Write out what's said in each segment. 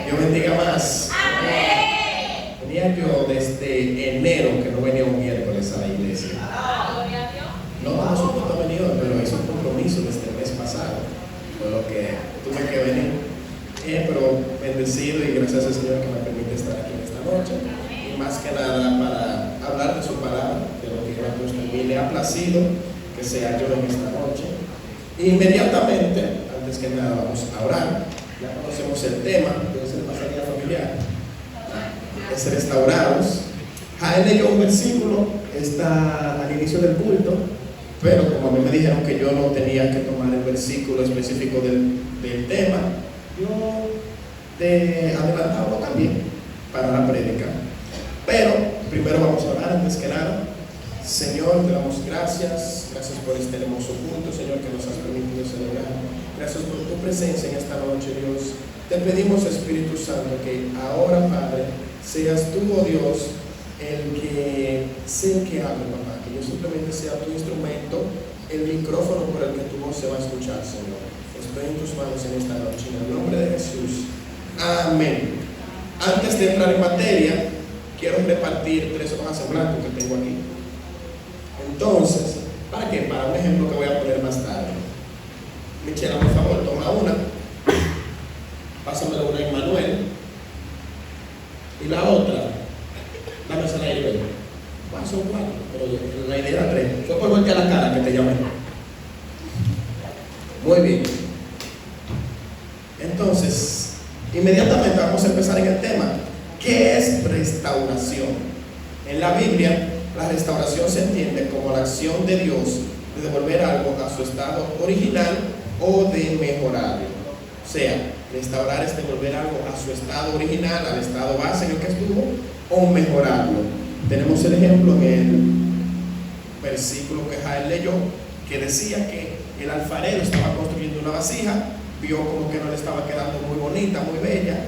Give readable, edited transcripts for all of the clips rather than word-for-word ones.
Dios bendiga más. Venía yo desde enero que no venía un miércoles a la iglesia. No, por supuesto he venido, pero hice un compromiso desde el mes pasado, por lo que tuve que venir. Pero bendecido y gracias al Señor que me permite estar aquí en esta noche. Y más que nada para hablar de su palabra, de lo que Él ha puesto en mí. Le ha placido que sea yo en esta noche. Inmediatamente, antes que nada, vamos a orar. Ya conocemos el tema, que es el pasaje familiar. Es restaurados. Jael leyó un versículo, está al inicio del culto, pero como a mí me dijeron que yo no tenía que tomar el versículo específico del tema, yo de adelantado lo cambié para la prédica. Pero primero vamos a orar antes que nada. Señor, te damos gracias por este hermoso culto, Señor, que nos has permitido celebrar. Gracias por tu presencia en esta noche, Dios. Te pedimos, Espíritu Santo, que ahora, Padre, seas tú, oh Dios, el que hable, papá, que yo simplemente sea tu instrumento, el micrófono por el que tu voz se va a escuchar, Señor. Estoy en tus manos en esta noche, en el nombre de Jesús. Amén. Antes de entrar en materia, quiero repartir 3 hojas en blanco que tengo aquí. Entonces, ¿para qué? Para un ejemplo que voy a poner más tarde. Michela, por favor, toma una. Pásamela una a Manuel. Y la otra, dámesela a Irene. Son 4, pero la idea era 3. Fue por voltear la cara que te llamé. Muy bien. Entonces, inmediatamente vamos a empezar en el tema. ¿Qué es restauración? En la Biblia, la restauración se entiende como la acción de Dios de devolver algo a su estado original o de mejorarlo. O sea, restaurar es devolver algo a su estado original, al estado base en el que estuvo, o mejorarlo. Tenemos el ejemplo en el versículo que Jael leyó, que decía que el alfarero estaba construyendo una vasija, vio como que no le estaba quedando muy bonita, muy bella,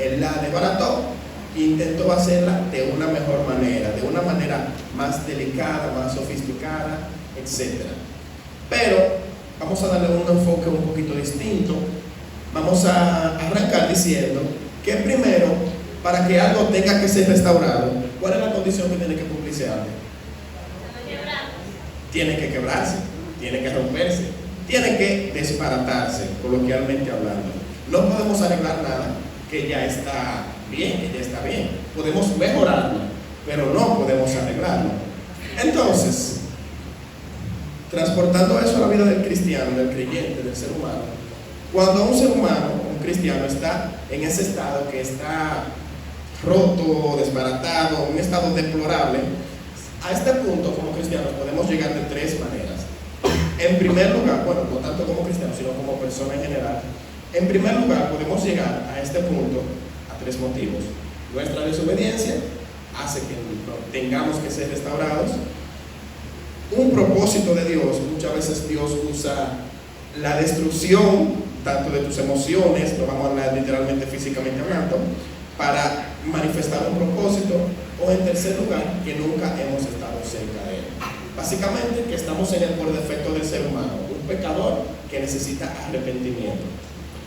él la desbarató e intentó hacerla de una mejor manera, de una manera más delicada, más sofisticada, etc. Pero vamos a darle un enfoque un poquito distinto. Vamos a arrancar diciendo que primero, para que algo tenga que ser restaurado, ¿cuál es la condición que tiene que cumplirse antes? Tiene que quebrarse, tiene que romperse, tiene que desbaratarse, coloquialmente hablando. No podemos arreglar nada que ya está bien, que ya está bien. Podemos mejorarlo, pero no podemos arreglarlo. Entonces, transportando eso a la vida del cristiano, del creyente, del ser humano, cuando un ser humano, un cristiano, está en ese estado que está roto, desbaratado, un estado deplorable, a este punto como cristianos podemos llegar de 3 maneras. En primer lugar, bueno, no tanto como cristianos, sino como persona en general. En primer lugar, podemos llegar a este punto a 3 motivos. Nuestra desobediencia hace que tengamos que ser restaurados. Un propósito de Dios, muchas veces Dios usa la destrucción tanto de tus emociones, no vamos a hablar literalmente físicamente hablando, para manifestar un propósito. O en tercer lugar, que nunca hemos estado cerca de Él. Básicamente que estamos en él por defecto del ser humano, un pecador que necesita arrepentimiento.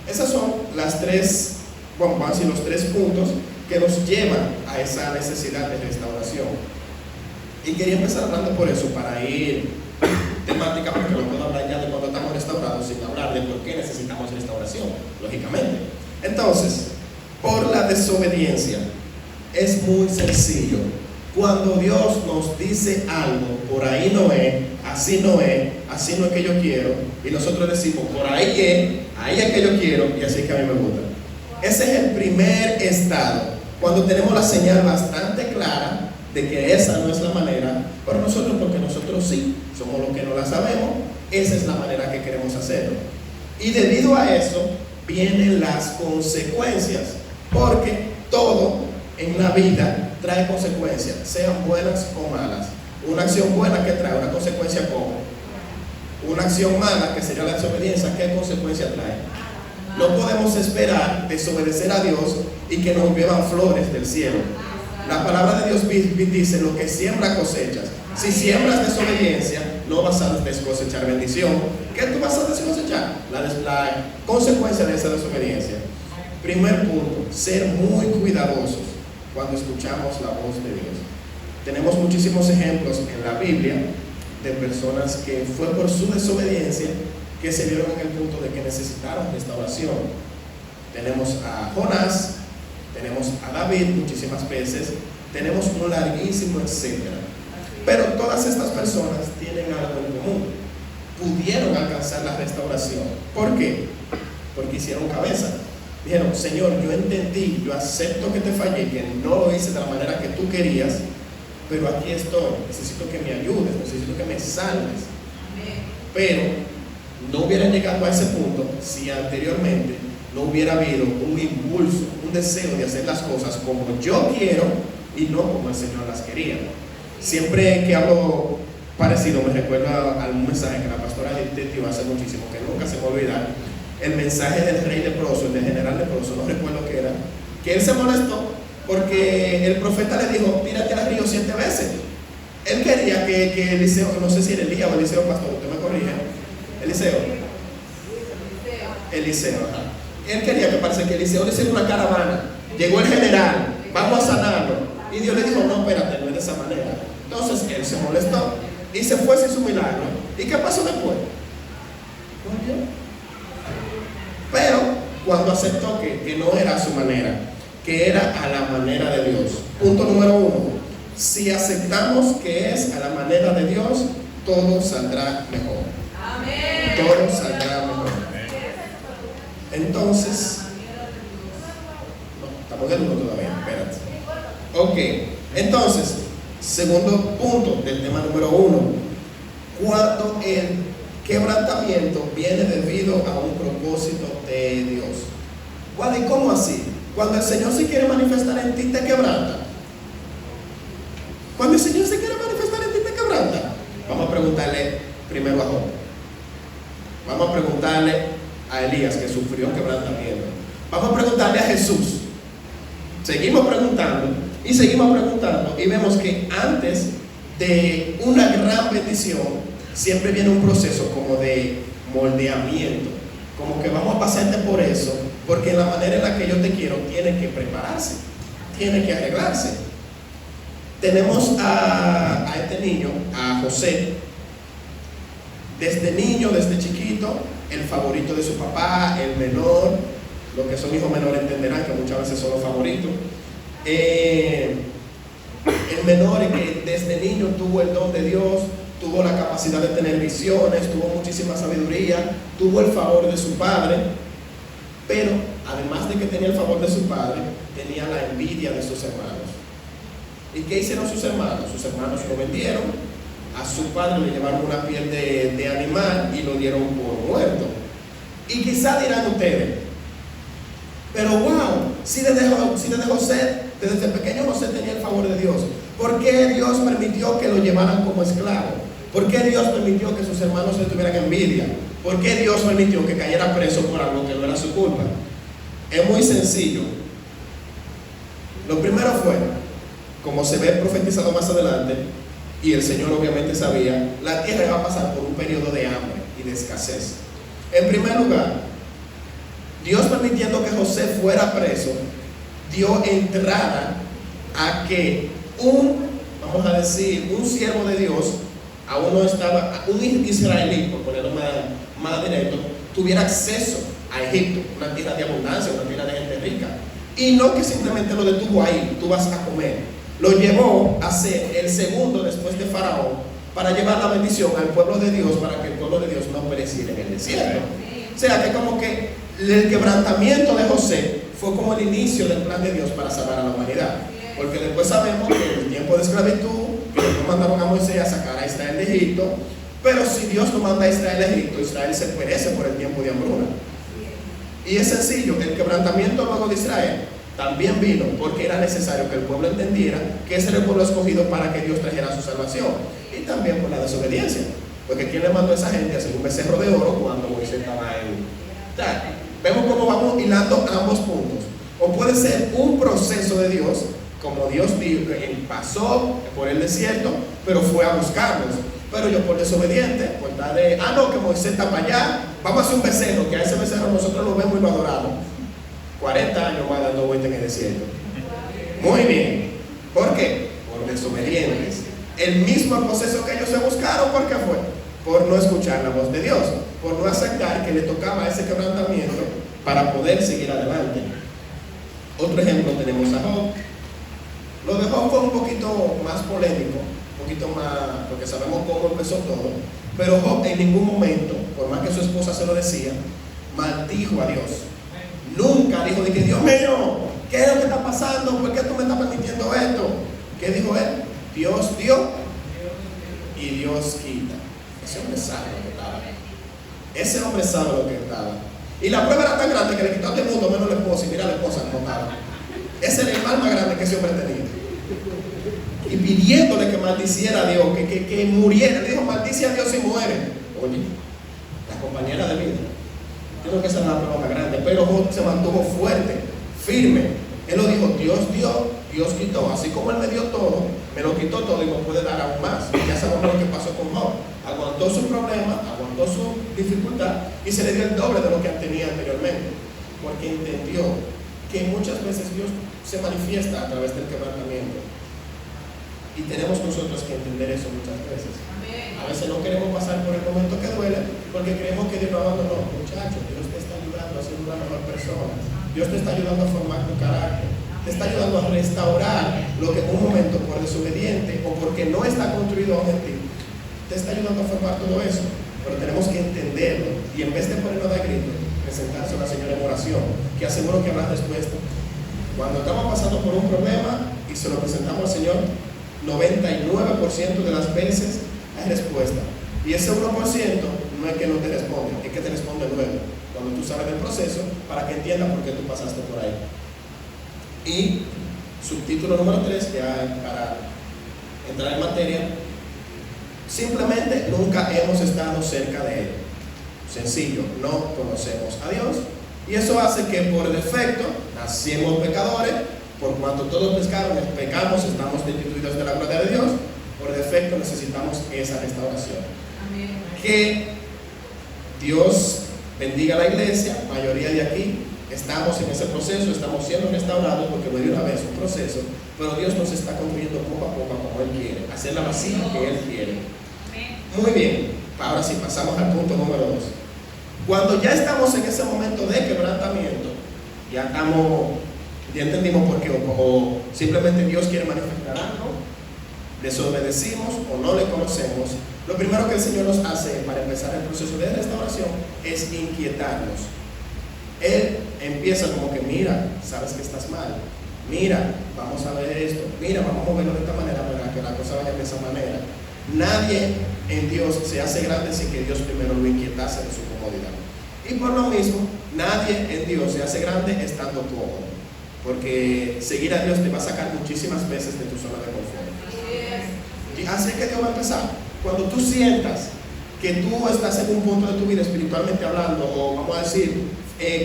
Esas son las 3, bueno, vamos a decir los 3 puntos que nos llevan a esa necesidad de restauración. Y quería empezar hablando por eso, para ir temática, porque no puedo hablar ya de cuando estamos restaurados sin hablar de por qué necesitamos restauración, lógicamente. Entonces, por la desobediencia, es muy sencillo. Cuando Dios nos dice algo, por ahí no es, así no es, así no es que yo quiero, y nosotros decimos, por ahí es que yo quiero, y así es que a mí me gusta. Ese es el primer estado, cuando tenemos la señal bastante clara de que esa no es la manera, pero nosotros, porque nosotros sí, somos los que no la sabemos, esa es la manera que queremos hacerlo. Y debido a eso, vienen las consecuencias, porque todo en la vida trae consecuencias, sean buenas o malas. Una acción buena que trae una consecuencia como una acción mala, que sería la desobediencia, ¿qué consecuencia trae? No podemos esperar desobedecer a Dios y que nos lluevan flores del cielo. La palabra de Dios dice: lo que siembra cosechas. Si siembras desobediencia, no vas a descosechar bendición. ¿Qué tú vas a descosechar? La consecuencia de esa desobediencia. Primer punto, ser muy cuidadosos cuando escuchamos la voz de Dios. Tenemos muchísimos ejemplos en la Biblia de personas que fue por su desobediencia que se vieron en el punto de que necesitaron restauración. Tenemos a Jonás, tenemos a David muchísimas veces, tenemos un larguísimo etcétera. Pero todas estas personas tienen algo en común. Pudieron alcanzar la restauración. ¿Por qué? Porque hicieron cabeza. Dijeron, Señor, yo entendí, yo acepto que te fallé, que no lo hice de la manera que tú querías, pero aquí estoy, necesito que me ayudes, necesito que me salves. Pero no hubieran llegado a ese punto si anteriormente no hubiera habido un impulso, un deseo de hacer las cosas como yo quiero y no como el Señor las quería. Siempre que hablo parecido me recuerda a un mensaje que la pastora Edith dio hace muchísimo, que nunca se me olvida, el mensaje del rey leproso, el del general leproso, no recuerdo qué era, que él se molestó porque el profeta le dijo, tírate al río 7 veces. Él quería que Eliseo, no sé si era Elías o Eliseo, pastor, usted me corrige. Eliseo, ajá. Él quería que parece que Eliseo le hiciera una caravana. Llegó el general, vamos a sanarlo. Y Dios le dijo, no, espérate, no es de esa manera. Entonces él se molestó y se fue sin su milagro. ¿Y qué pasó después? Pero cuando aceptó que no era a su manera, que era a la manera de Dios. Punto número 1. Si aceptamos que es a la manera de Dios, todo saldrá mejor. Amén. Todo saldrá mejor. Entonces, no, estamos en uno todavía, espérate. Ok, entonces, segundo punto del tema número 1. Cuando el quebrantamiento viene debido a un propósito de Dios. ¿Y cómo así? Cuando el Señor se quiere manifestar en ti, te quebranta. Cuando el Señor se quiere manifestar en ti, te quebranta. Vamos a preguntarle primero a Job. Vamos a preguntarle a Elías, que sufrió quebrantamiento. Vamos a preguntarle a Jesús. Seguimos preguntando y seguimos preguntando y vemos que antes de una gran bendición siempre viene un proceso como de moldeamiento, como que vamos a pasarte por eso, porque la manera en la que yo te quiero tiene que prepararse, tiene que arreglarse. Tenemos a este niño, a José, desde niño, desde chiquito, el favorito de su papá, el menor. Los que son hijos menores entenderán que muchas veces son los favoritos. El menor que desde niño tuvo el don de Dios, tuvo la capacidad de tener visiones, tuvo muchísima sabiduría, tuvo el favor de su padre, pero además de que tenía el favor de su padre, tenía la envidia de sus hermanos. ¿Y qué hicieron sus hermanos? Sus hermanos lo vendieron, a su padre le llevaron una piel de animal y lo dieron por muerto. Y quizá dirán ustedes, pero wow, si desde José, desde pequeño José tenía el favor de Dios, ¿por qué Dios permitió que lo llevaran como esclavo? ¿Por qué Dios permitió que sus hermanos le tuvieran envidia? ¿Por qué Dios permitió que cayera preso por algo que no era su culpa? Es muy sencillo. Lo primero fue, como se ve profetizado más adelante, y el Señor obviamente sabía, la tierra iba a pasar por un periodo de hambre y de escasez. En primer lugar, Dios permitiendo que José fuera preso, dio entrada a que vamos a decir, un siervo de Dios, un israelí, por ponerlo más directo, tuviera acceso a Egipto, una tierra de abundancia, una tierra de gente rica. Y no que simplemente lo detuvo ahí, tú vas a comer. Lo llevó a ser el segundo después de Faraón para llevar la bendición al pueblo de Dios, para que el pueblo de Dios no pereciera en el desierto. O sea que como que el quebrantamiento de José fue como el inicio del plan de Dios para salvar a la humanidad. Porque después sabemos que en el tiempo de esclavitud, que Dios mandaron a Moisés a sacar a Israel de Egipto, pero si Dios no manda a Israel de Egipto, Israel se perece por el tiempo de hambruna. Y es sencillo, el quebrantamiento luego de Israel también vino porque era necesario que el pueblo entendiera que ese era el pueblo escogido para que Dios trajera su salvación, y también por la desobediencia, porque ¿quién le mandó a esa gente a hacer un becerro de oro cuando Moisés estaba en? Vemos cómo vamos hilando ambos puntos. O puede ser un proceso de Dios, como Dios pasó por el desierto, pero fue a buscarnos. Pero yo por desobediente, por tal de, no, que Moisés está para allá, vamos a hacer un becerro, que a ese becerro nosotros lo vemos y lo adoramos. 40 años más dando vueltas en el desierto. Muy bien. ¿Por qué? Por desobedientes. El mismo proceso que ellos se buscaron, ¿por qué fue? Por no escuchar la voz de Dios, por no aceptar que le tocaba ese quebrantamiento para poder seguir adelante. Otro ejemplo tenemos a Job. Lo de Job fue un poquito más polémico, un poquito más, porque sabemos cómo empezó todo, pero Job en ningún momento, por más que su esposa se lo decía, maldijo a Dios. Nunca dijo de que Dios mío, ¿qué es lo que está pasando? ¿Por qué tú me estás permitiendo esto? ¿Qué dijo él? Dios dio y Dios quita. Ese hombre sabe lo que estaba. Ese hombre sabe lo que estaba. Y la prueba era tan grande que le quitó a todo el mundo menos la esposa. Y mira la esposa como estaba. Ese era el mal más grande que ese hombre tenía. Y pidiéndole que maldiciera a Dios, que muriera. Le dijo, maldice a Dios y muere. Oye, la compañera de vida. Creo que esa era la prueba más grande. Pero Job se mantuvo fuerte, firme. Él lo dijo, Dios dio, Dios quitó. Así como Él me dio todo, me lo quitó todo y me puede dar aún más. Y ya sabemos lo que pasó con Job. Aguantó su problema, aguantó su dificultad y se le dio el doble de lo que tenía anteriormente. Porque entendió que muchas veces Dios se manifiesta a través del quebrantamiento. Y tenemos nosotros que entender eso muchas veces. A veces no queremos pasar por el momento que duele porque creemos que Dios nos abandonó. Muchachos, Dios te está ayudando a ser una mejor persona. Dios te está ayudando a formar tu carácter. Te está ayudando a restaurar lo que en un momento por desobediente o porque no está construido en ti, te está ayudando a formar todo eso. Pero tenemos que entenderlo y en vez de ponernos de grito, presentarse a la Señora en oración, que aseguro que habrá respuesta. Cuando estamos pasando por un problema y se lo presentamos al Señor, 99% de las veces hay respuesta. Y ese 1% no es que no te responde, es que te responde luego, cuando tú sabes del proceso, para que entiendas por qué tú pasaste por ahí. Y subtítulo número 3, ya para entrar en materia, simplemente nunca hemos estado cerca de Él. Sencillo, no conocemos a Dios. Y eso hace que por defecto nacimos pecadores. Por cuanto todos pecamos, estamos destituidos de la gloria de Dios. Por defecto necesitamos esa restauración. Amén. Que Dios bendiga a la iglesia. Mayoría de aquí estamos en ese proceso, estamos siendo restaurados porque no de una vez un proceso, pero Dios nos está construyendo poco a poco como Él quiere, hacer la vasija que Él quiere. Muy bien, ahora sí pasamos al punto número 2. Cuando ya estamos en ese momento de quebrantamiento, ya entendimos por qué, o simplemente Dios quiere manifestar algo, desobedecimos o no le conocemos, lo primero que el Señor nos hace para empezar el proceso de restauración es inquietarnos. Él empieza como que, mira, sabes que estás mal, mira, vamos a ver esto, mira, vamos a moverlo de esta manera para que la cosa vaya de esa manera. Nadie en Dios se hace grande sin que Dios primero lo inquietase de su comodidad. Y por lo mismo, nadie en Dios se hace grande estando cómodo, porque seguir a Dios te va a sacar muchísimas veces de tu zona de confort. Y así que Dios va a empezar. Cuando tú sientas que tú estás en un punto de tu vida espiritualmente hablando, o vamos a decir,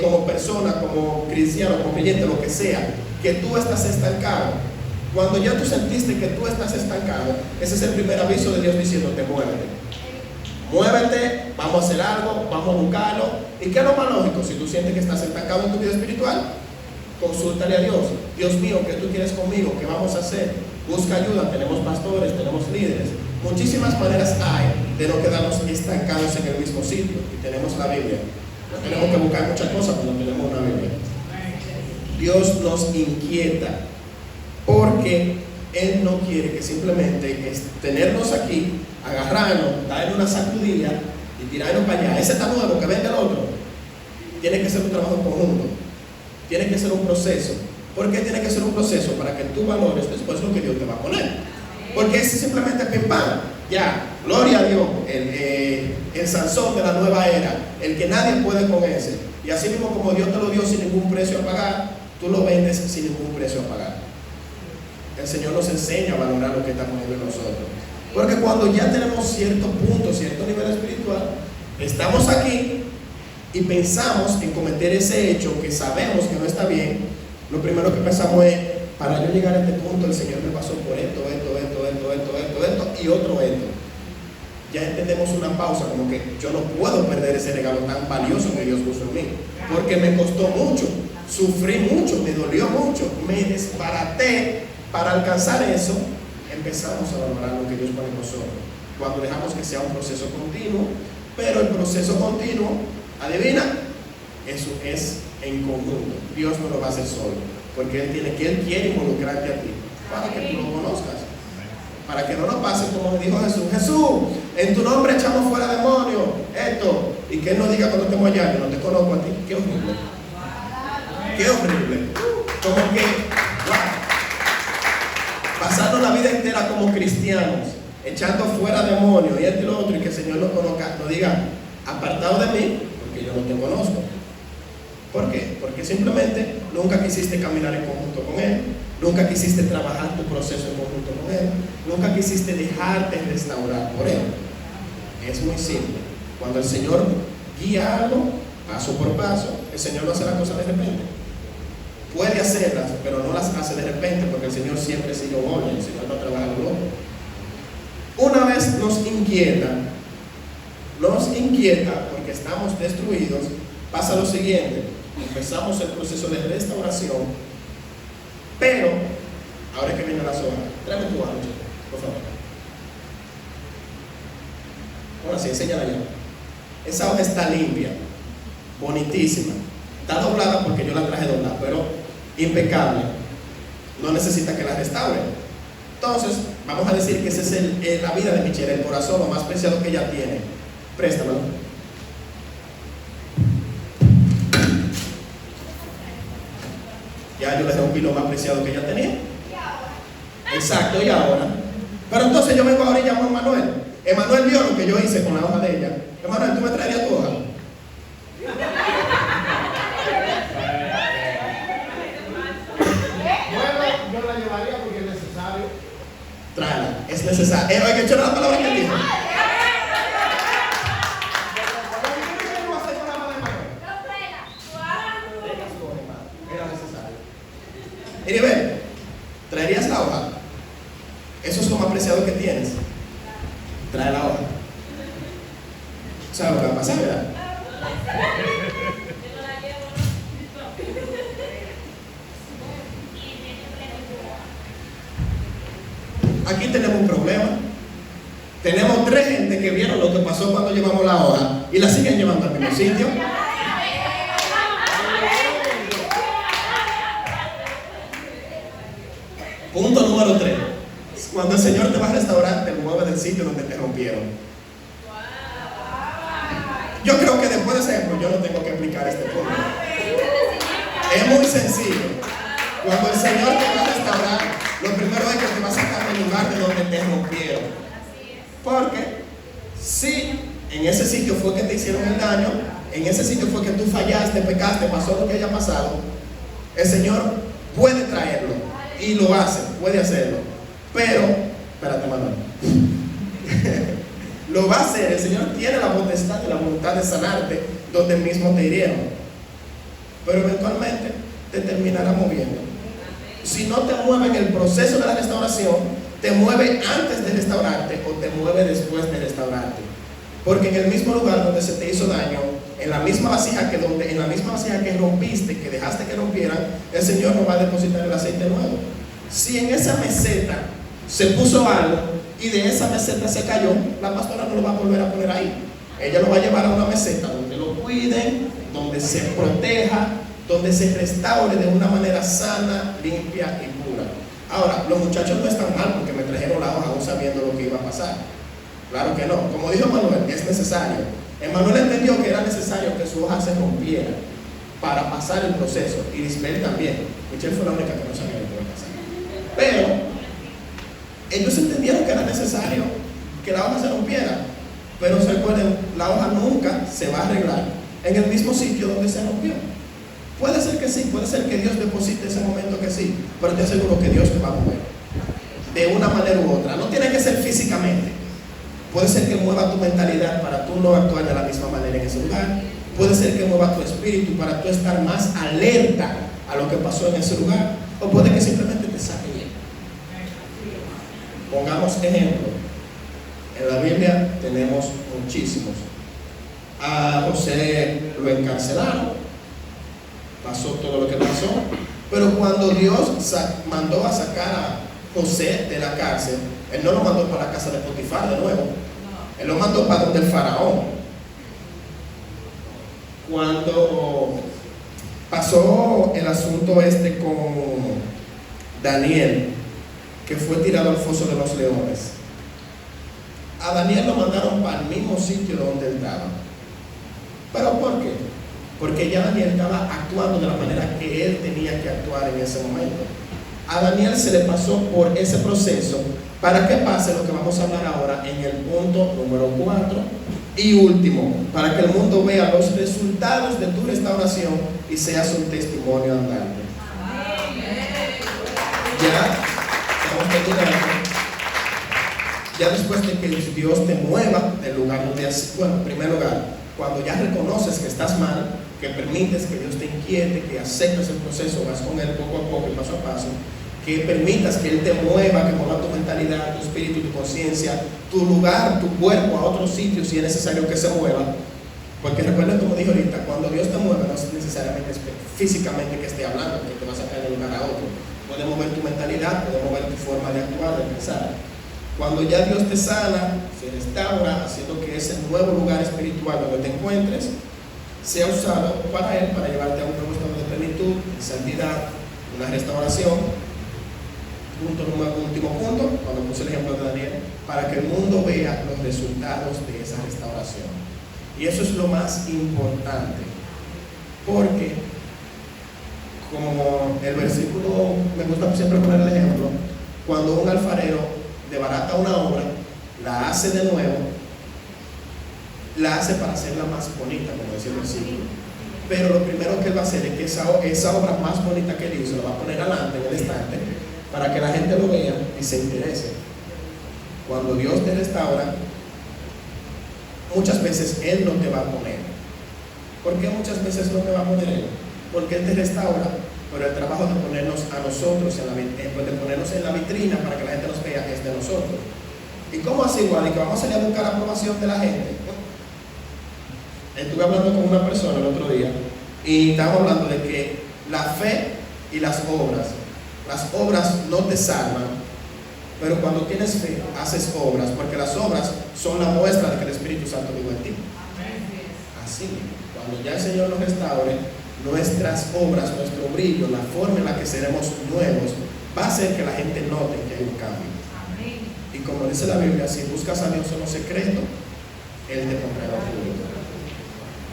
como persona, como cristiano, como creyente, lo que sea, que tú estás estancado, cuando ya tú sentiste que tú estás estancado, ese es el primer aviso de Dios diciéndote, muévete. Muévete, vamos a hacer algo, vamos a buscarlo. ¿Y qué es lo más lógico? Si tú sientes que estás estancado en tu vida espiritual, consúltale a Dios. Dios mío, ¿qué tú quieres conmigo? ¿Qué vamos a hacer? Busca ayuda, tenemos pastores, tenemos líderes. Muchísimas maneras hay de no quedarnos estancados en el mismo sitio. Y tenemos la Biblia. No tenemos que buscar muchas cosas cuando tenemos una Biblia. Dios nos inquieta porque Él no quiere que simplemente tenernos aquí, agarrarnos, darle una sacudida y tirarnos para allá. Ese está nuevo, que venga el otro. Tiene que ser un trabajo en conjunto. Tiene que ser un proceso. ¿Por qué tiene que ser un proceso? Para que tú valores después lo que Dios te va a poner. Porque es simplemente pim pam, ya, gloria a Dios, el Sansón de la nueva era, el que nadie puede con ese. Y así mismo como Dios te lo dio sin ningún precio a pagar, tú lo vendes sin ningún precio a pagar. El Señor nos enseña a valorar lo que está poniendo en nosotros. Porque cuando ya tenemos cierto punto, cierto nivel espiritual, estamos aquí y pensamos en cometer ese hecho que sabemos que no está bien, lo primero que pensamos es, para yo llegar a este punto, el Señor me pasó por esto y otro esto. Ya entendemos una pausa, como que yo no puedo perder ese regalo tan valioso que Dios puso en mí, porque me costó mucho. sufrí mucho, me dolió mucho, me desbaraté para alcanzar eso. Empezamos a valorar lo que Dios pone en nosotros. Cuando dejamos que sea un proceso continuo, pero el proceso continuo, adivina, eso es en conjunto. Dios no lo va a hacer solo, porque Él quiere involucrarte a ti, para que tú lo conozcas, para que no nos pase como dijo Jesús: Jesús, en tu nombre echamos fuera demonios, esto, y que Él nos diga cuando estemos allá: yo no te conozco a ti. Qué horrible, qué horrible. Como que, wow, pasando la vida entera como cristianos, echando fuera demonios y esto y lo otro, y que el Señor nos conozca, nos diga: apartado de mí, porque yo no te conozco. ¿Por qué? Porque simplemente nunca quisiste caminar en conjunto con Él, nunca quisiste trabajar tu proceso en conjunto con Él, nunca quisiste dejarte restaurar por Él. Es muy simple. Cuando el Señor guía algo, paso por paso, el Señor no hace las cosas de repente. Puede hacerlas, pero no las hace de repente, porque el Señor siempre sigue un orden, el Señor no trabaja con loco. Una vez nos inquieta porque estamos destruidos, pasa lo siguiente: empezamos el proceso de restauración, pero ahora que viene la soja, tráeme tu hoja, por favor. Ahora sí, enséñala ya. Esa hoja está limpia, bonitísima, está doblada porque yo la traje doblada, pero impecable, no necesita que la restaure. Entonces, vamos a decir que esa es la vida de Michelle, el corazón lo más preciado que ella tiene. Préstamelo. Ya yo le rompí lo más preciado que ella tenía. Exacto, y ahora. Pero entonces yo vengo ahora y llamo a Emanuel. Emanuel vio lo que yo hice con la hoja de ella. Emanuel, ¿tú me traerías tu hoja? Bueno, yo la llevaría porque es necesario. Tráela, es necesario. Hay que echar la palabra que él dijo. Iribel, ¿traerías la hoja? Eso es lo más preciado que tienes. Trae la hoja. ¿Sabes lo que va a pasar, verdad? Aquí tenemos un problema. Tenemos 3 gente que vieron lo que pasó cuando llevamos la hoja y la siguen llevando al mismo sitio. Punto número 3. Cuando el Señor te va a restaurar, te mueve del sitio donde te rompieron. Yo creo que después de ese ejemplo yo no tengo que explicar este punto. Es muy sencillo. Cuando el Señor te va a restaurar, lo primero es que te va a sacar del lugar de donde te rompieron. Porque si en ese sitio fue que te hicieron el daño, en ese sitio fue que tú fallaste, pecaste, pasó lo que haya pasado, el Señor puede traerlo y lo hace, puede hacerlo. Pero, espérate, Manuel. Lo va a hacer. El Señor tiene la potestad y la voluntad de sanarte donde mismo te hirieron, pero eventualmente te terminará moviendo. Si no te mueve en el proceso de la restauración, te mueve antes de restaurarte o te mueve después de restaurarte. Porque en el mismo lugar donde se te hizo daño, en la misma vasija que rompiste, que dejaste que rompieran, el Señor no va a depositar el aceite nuevo. Si en esa meseta se puso algo y de esa meseta se cayó, la pastora no lo va a volver a poner ahí. Ella lo va a llevar a una meseta donde lo cuiden, donde se proteja, donde se restaure de una manera sana, limpia y pura. Ahora, los muchachos no están mal porque me trajeron la hoja aún sabiendo lo que iba a pasar. Claro que no. Como dijo Manuel, es necesario. Emanuel entendió que era necesario que su hoja se rompiera para pasar el proceso. Y Lisbeth también. Michelle fue la única que no sabía lo que iba a pasar. Pero ellos entendieron que era necesario que la hoja se rompiera. Pero se recuerden, la hoja nunca se va a arreglar en el mismo sitio donde se rompió. Puede ser que sí, puede ser que Dios deposite ese momento que sí, pero te aseguro que Dios te va a mover de una manera u otra. No tiene que ser físicamente. Puede ser que mueva tu mentalidad para tú no actuar de la misma manera en ese lugar. Puede ser que mueva tu espíritu para tú estar más alerta a lo que pasó en ese lugar. O puede que simplemente te saque bien. Pongamos ejemplo. En la Biblia tenemos muchísimos. A José lo encarcelaron. pasó todo lo que pasó. Pero cuando Dios mandó a sacar a José de la cárcel, Él no lo mandó para la casa de Potifar de nuevo. Él lo mandó para donde el faraón. Cuando pasó el asunto este con Daniel, que fue tirado al foso de los leones, a Daniel lo mandaron para el mismo sitio donde él estaba. ¿Pero por qué? Porque ya Daniel estaba actuando de la manera que él tenía que actuar en ese momento. A Daniel se le pasó por ese proceso para que pase lo que vamos a hablar ahora en el punto número 4 y último, para que el mundo vea los resultados de tu restauración y seas un testimonio andante. Ya estamos terminando. Ya después de que Dios te mueva del lugar donde has, bueno, en primer lugar, cuando ya reconoces que estás mal, que permites que Dios te inquiete, que aceptes el proceso, vas con Él poco a poco y paso a paso, que permitas que Él te mueva, que mueva tu mentalidad, tu espíritu, tu conciencia, tu lugar, tu cuerpo a otro sitio si es necesario que se mueva. Porque recuerden, como dije ahorita, cuando Dios te mueve no es necesariamente físicamente que esté hablando, que te va a sacar de un lugar a otro. Puede mover tu mentalidad, puede mover tu forma de actuar, de pensar. Cuando ya Dios te sana, se restaura, haciendo que ese nuevo lugar espiritual donde te encuentres sea usado para Él, para llevarte a un nuevo estado de plenitud, de santidad, una restauración. Último punto, cuando puse el ejemplo de Daniel, para que el mundo vea los resultados de esa restauración. Y eso es lo más importante, porque como el versículo, me gusta siempre poner el ejemplo, cuando un alfarero debarata una obra, la hace de nuevo, la hace para hacerla más bonita, como decía el versículo. Pero lo primero que él va a hacer es que esa obra más bonita que él hizo, la va a poner adelante en el estante, para que la gente lo vea y se interese. Cuando Dios te restaura, muchas veces Él no te va a poner. ¿Por qué muchas veces no te va a poner Él? Porque Él te restaura, pero el trabajo de ponernos a nosotros de ponernos en la vitrina para que la gente nos vea es de nosotros. ¿Y cómo así, igual? ¿Y que vamos a salir a buscar la aprobación de la gente? Estuve hablando con una persona el otro día y estábamos hablando de que la fe y las obras no te salvan, pero cuando tienes fe haces obras, porque las obras son la muestra de que el Espíritu Santo vive en ti. Así, cuando ya el Señor nos restaure, nuestras obras, nuestro brillo, la forma en la que seremos nuevos, va a hacer que la gente note que hay un cambio. Y como dice la Biblia, si buscas a Dios en lo secreto, Él te pondrá en público.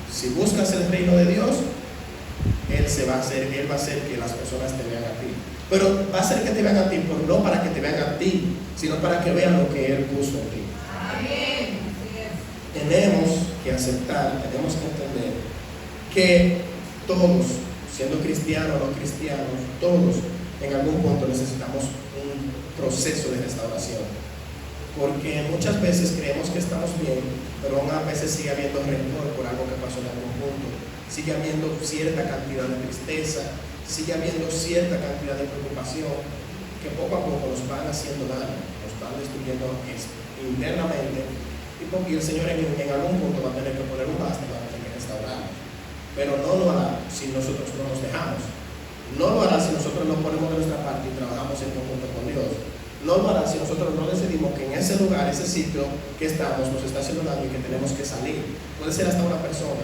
Si buscas el reino de Dios, Él va a hacer que las personas te vean a ti. Pero va a hacer que te vean a ti, pero no para que te vean a ti, sino para que vean lo que Él puso en ti. Tenemos que aceptar, tenemos que entender que todos, siendo cristianos o no cristianos, todos en algún punto necesitamos un proceso de restauración. Porque muchas veces creemos que estamos bien, pero aún a veces sigue habiendo rencor por algo que pasó en algún punto. Sigue habiendo cierta cantidad de tristeza, sigue habiendo cierta cantidad de preocupación que poco a poco nos van haciendo daño, nos van destruyendo internamente, y el Señor en algún punto va a tener que poner un basta, va a tener que restaurarnos. Pero no lo hará si nosotros no nos dejamos, no lo hará si nosotros no ponemos de nuestra parte y trabajamos en conjunto con Dios, no lo hará si nosotros no decidimos que en ese lugar, ese sitio que estamos nos está haciendo daño y que tenemos que salir. Puede ser hasta una persona.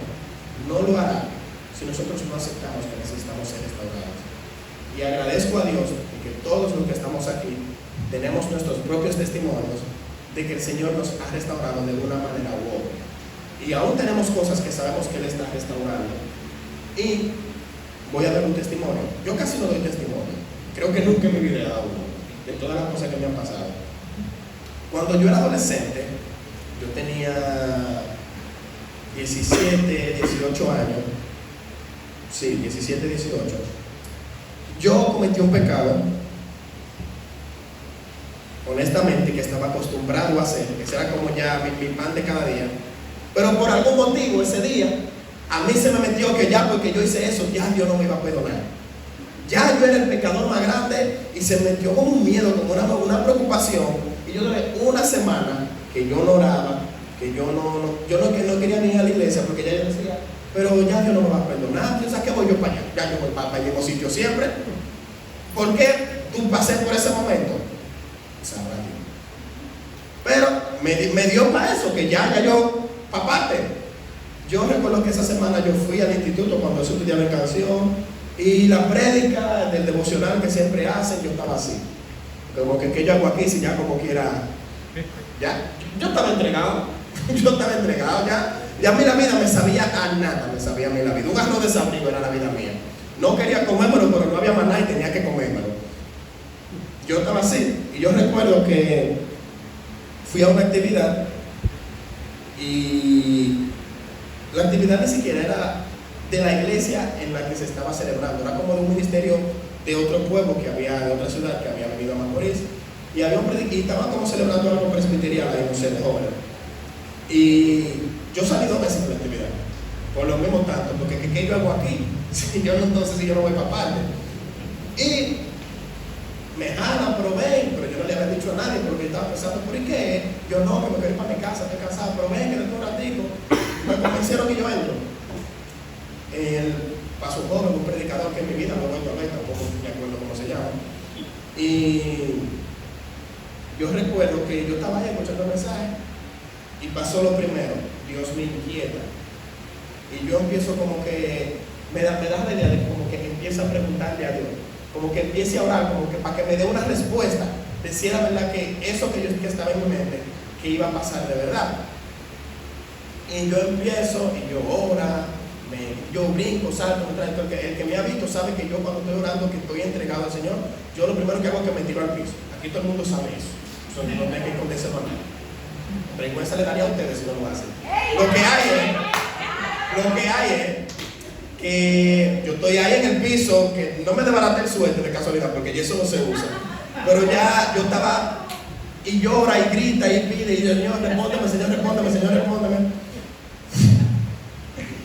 No lo hará si nosotros no aceptamos que necesitamos ser restaurados. Y agradezco a Dios de que todos los que estamos aquí tenemos nuestros propios testimonios de que el Señor nos ha restaurado de una manera u otra. Y aún tenemos cosas que sabemos que Él está restaurando. Y voy a dar un testimonio. Yo casi no doy testimonio. Creo que nunca en mi vida he dado uno, de todas las cosas que me han pasado. Cuando yo era adolescente, yo tenía 17, 18 años. Sí, 17, 18. Yo cometí un pecado, honestamente, que estaba acostumbrado a hacer, que era como ya mi pan de cada día. Pero por algún motivo ese día, a mí se me metió que ya porque yo hice eso, ya Dios no me iba a perdonar. Ya yo era el pecador más grande y se me metió como un miedo, como una preocupación. Y yo duré una semana que yo no oraba, que yo no quería ni ir a la iglesia, porque ya yo decía, pero ya Dios no me va a perdonar. O sea, ¿qué voy yo para allá? Ya yo voy para el mismo sitio siempre. ¿Por qué tú pasé por ese momento? Sabrá Dios. Pero me dio para eso, que ya yo, para parte. Yo recuerdo que esa semana yo fui al instituto cuando yo estudiaba en canción, y la prédica del devocional que siempre hacen, yo estaba así. Como que yo hago aquí, si ya como quiera. Ya, yo estaba entregado. Yo estaba entregado ya. Ya a mí la vida me sabía a nada, me sabía a mí la vida. Un arroz de desabrigo era la vida mía. No quería comérmelo, pero no había más nada y tenía que comérmelo. Yo estaba así. Y yo recuerdo que fui a una actividad y la actividad ni siquiera era de la iglesia en la que se estaba celebrando. Era como de un ministerio de otro pueblo que había, de otra ciudad que había venido a Macorís. Y había un y estaban como celebrando algo presbiterial ahí, no sé, de jóvenes. Y yo salí 2 veces de la actividad, por lo mismo tanto, porque ¿qué yo hago aquí? Si yo no, entonces si yo no voy para parte. Y me jalan, probé, pero yo no le había dicho a nadie porque estaba pensando, ¿por qué? Yo no, que me quiero ir para mi casa, estoy cansado, pero ven, que después un ratico. Me convencieron y yo entro. Pasó joven, un predicador que en mi vida no he vuelto a ver, tampoco me acuerdo cómo se llama. Y yo recuerdo que yo estaba ahí escuchando el mensaje y pasó lo primero, Dios me inquieta. Y yo empiezo como que, me da la idea de como que empiezo a preguntarle a Dios, como que empiece a orar, como que para que me dé una respuesta, de si era verdad que eso que estaba en mi mente, que iba a pasar de verdad. Y yo empiezo y yo oro, yo brinco, salto, el que me ha visto sabe que yo cuando estoy orando, que estoy entregado al Señor, yo lo primero que hago es que me tiro al piso. Aquí todo el mundo sabe eso. No hay que esconderse para nada. Vergüenza le daría a ustedes si no lo hacen. Lo que hay es que yo estoy ahí en el piso, que no me desbarate el suéter de casualidad, porque eso no se usa. Pero ya yo estaba, y llora y grita y pide, y Señor, respóndeme, Señor, respóndeme, Señor, respóndeme.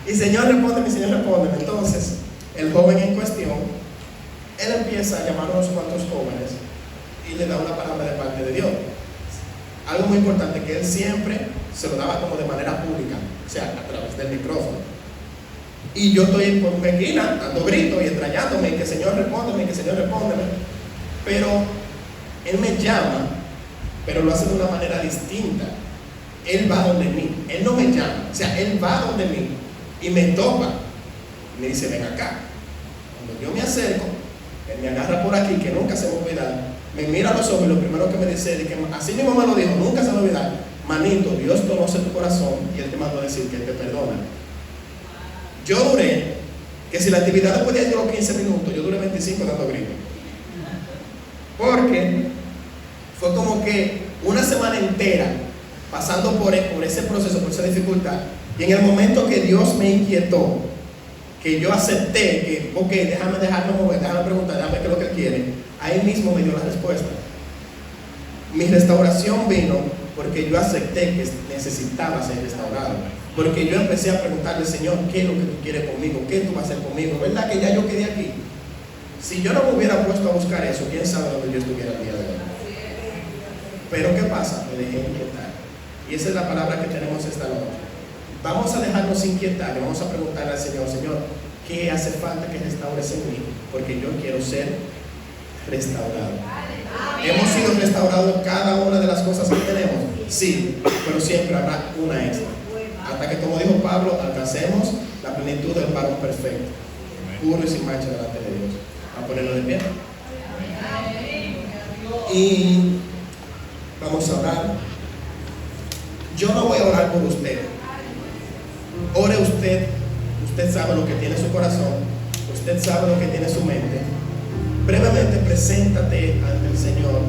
Y Señor, respóndeme, Señor, respóndeme. Entonces, el joven en cuestión, él empieza a llamar a unos cuantos jóvenes y le da una palabra de parte de Dios. Algo muy importante, que él siempre se lo daba como de manera pública, o sea, a través del micrófono. Y yo estoy por una esquina dando gritos y extrañándome, que Señor respóndeme, que Señor respóndeme. Pero él me llama, pero lo hace de una manera distinta. Él va donde mí, él no me llama, o sea, él va donde mí y me topa y me dice, ven acá. Cuando yo me acerco, él me agarra por aquí, que nunca se me olvida, me mira a los ojos y lo primero que me dice, que así mismo me lo dijo, nunca se me olvida, manito, Dios conoce tu corazón y Él te mandó a decir que Él te perdona. Yo duré, que si la actividad después de duró 15 minutos, yo duré 25 dando gritos. Porque fue como que una semana entera pasando por ese proceso, por esa dificultad, y en el momento que Dios me inquietó, que yo acepté que, ok, déjame mover, déjame preguntar, déjame qué es lo que Él quiere, ahí mismo me dio la respuesta. Mi restauración vino porque yo acepté que necesitaba ser restaurado, porque yo empecé a preguntarle, Señor, ¿qué es lo que tú quieres conmigo? ¿Qué tú vas a hacer conmigo? ¿Verdad que ya yo quedé aquí? Si yo no me hubiera puesto a buscar eso, quién sabe dónde yo estuviera el día de hoy. Pero ¿qué pasa? Me dejé inquietar. Y esa es la palabra que tenemos esta noche. Vamos a dejarnos inquietar y vamos a preguntarle al Señor, Señor, ¿qué hace falta que restaures en mí? Porque yo quiero ser restaurado. ¿Hemos sido restaurados en cada una de las cosas que tenemos? Sí, pero siempre habrá una extra. Hasta que, como dijo Pablo, alcancemos la plenitud del varón perfecto, puro y sin mancha delante de Dios. Vamos a ponerlo de pie. Y vamos a orar. Yo no voy a orar por usted. Ore usted. Usted sabe lo que tiene su corazón. Usted sabe lo que tiene su mente. Brevemente preséntate ante el Señor